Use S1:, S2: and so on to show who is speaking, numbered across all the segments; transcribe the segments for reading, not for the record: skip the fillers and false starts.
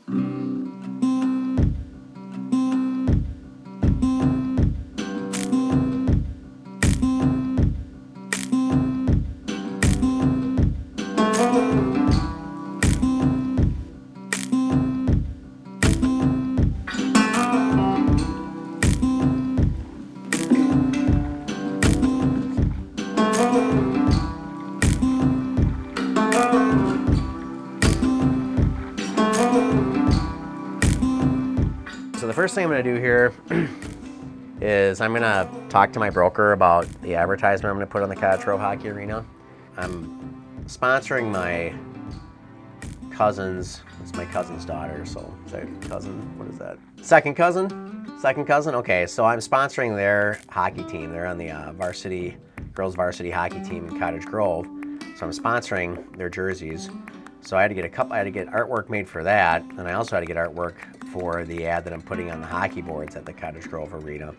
S1: So the first thing I'm going to do here is I'm going to talk to my broker about the advertisement I'm going to put on the Cottage Grove Hockey Arena. I'm sponsoring my cousin's, it's my cousin's daughter, so cousin, what is that? Second cousin? Second cousin? Okay, so I'm sponsoring their hockey team. They're on the girls varsity hockey team in Cottage Grove. So I'm sponsoring their jerseys. So I had to get artwork made for that, and I also had to get artwork for the ad that I'm putting on the hockey boards at the Cottage Grove Arena.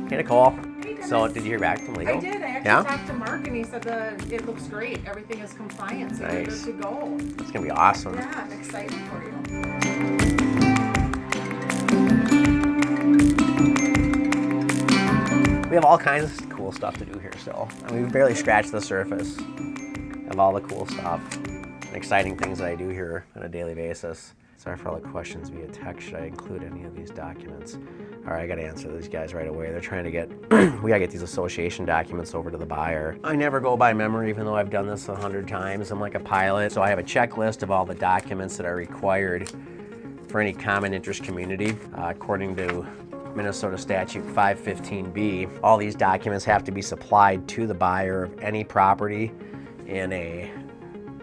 S1: Hey, Nicole.
S2: Hey,
S1: so did you hear back from legal?
S2: I did. I actually talked to Mark, and he said that it looks great. Everything is compliant, so you're good to go.
S1: It's going to be awesome.
S2: Yeah, I'm excited for you.
S1: We have all kinds of cool stuff to do here still. I mean, we've barely scratched the surface of all the cool stuff and exciting things that I do here on a daily basis. Sorry for all the questions via text. Should I include any of these documents? All right, I got to answer these guys right away. They're trying to get, we got to get these association documents over to the buyer. I never go by memory, even though I've done this 100 times. I'm like a pilot. So I have a checklist of all the documents that are required for any common interest community. According to Minnesota Statute 515B, all these documents have to be supplied to the buyer of any property in a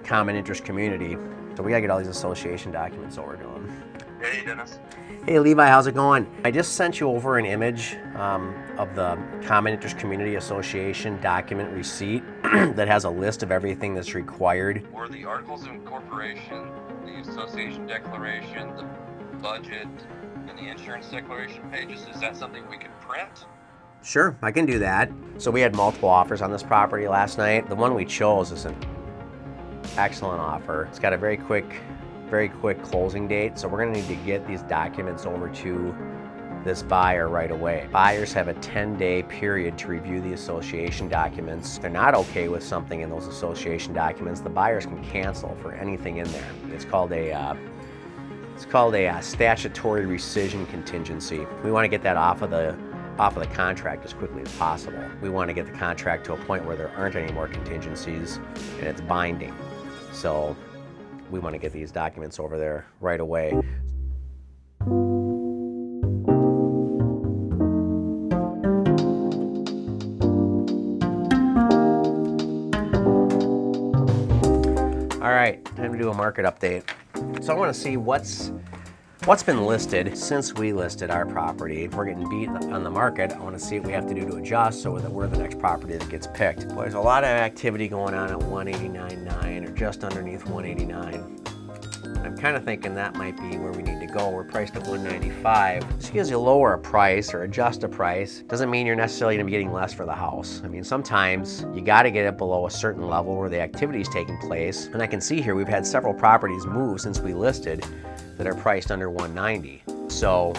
S1: common interest community. So we gotta get all these association documents over to them.
S3: Hey, Dennis.
S1: Hey, Levi, how's it going? I just sent you over an image of the Common Interest Community Association document receipt that has a list of everything that's required.
S3: Or the Articles of Incorporation, the Association Declaration, the budget, and the insurance declaration pages. Is that something we can print?
S1: Sure, I can do that. So we had multiple offers on this property last night. The one we chose is an excellent offer. It's got a very quick closing date, so we're gonna need to get these documents over to this buyer right away. Buyers have a 10-day period to review the association documents. If they're not okay with something in those association documents, the buyers can cancel for anything in there. It's called a statutory rescission contingency. We want to get that off of the contract as quickly as possible. We want to get the contract to a point where there aren't any more contingencies and it's binding. So we want to get these documents over there right away. All right, time to do a market update. So I want to see what's been listed since we listed our property. If we're getting beat on the market, I want to see what we have to do to adjust so that we're the next property that gets picked. Well, there's a lot of activity going on at 189.9 or just underneath 189. I'm kind of thinking that might be where we need to go. We're priced at 195. Just because you lower a price or adjust a price doesn't mean you're necessarily going to be getting less for the house. I mean, sometimes you got to get it below a certain level where the activity is taking place. And I can see here we've had several properties move since we listed that are priced under 190. So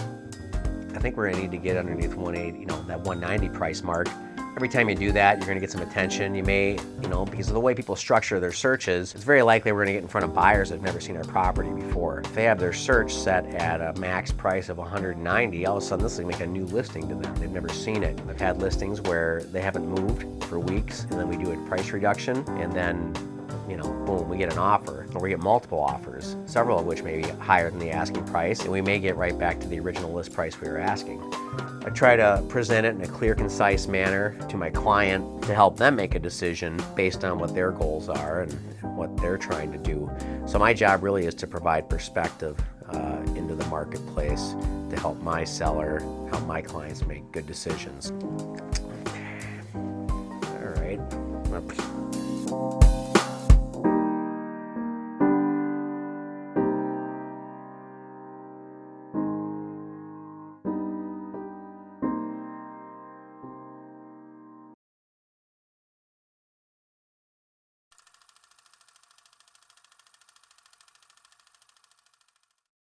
S1: I think we're gonna need to get underneath 180, that 190 price mark. Every time you do that, you're gonna get some attention. You may, because of the way people structure their searches, it's very likely we're gonna get in front of buyers that have never seen our property before. If they have their search set at a max price of 190, all of a sudden this is gonna make a new listing to them. They've never seen it. I've had listings where they haven't moved for weeks, and then we do a price reduction, and then boom, we get an offer, or we get multiple offers, several of which may be higher than the asking price, and we may get right back to the original list price we were asking. I try to present it in a clear, concise manner to my client to help them make a decision based on what their goals are and what they're trying to do. So my job really is to provide perspective into the marketplace to help my seller, help my clients make good decisions. All right.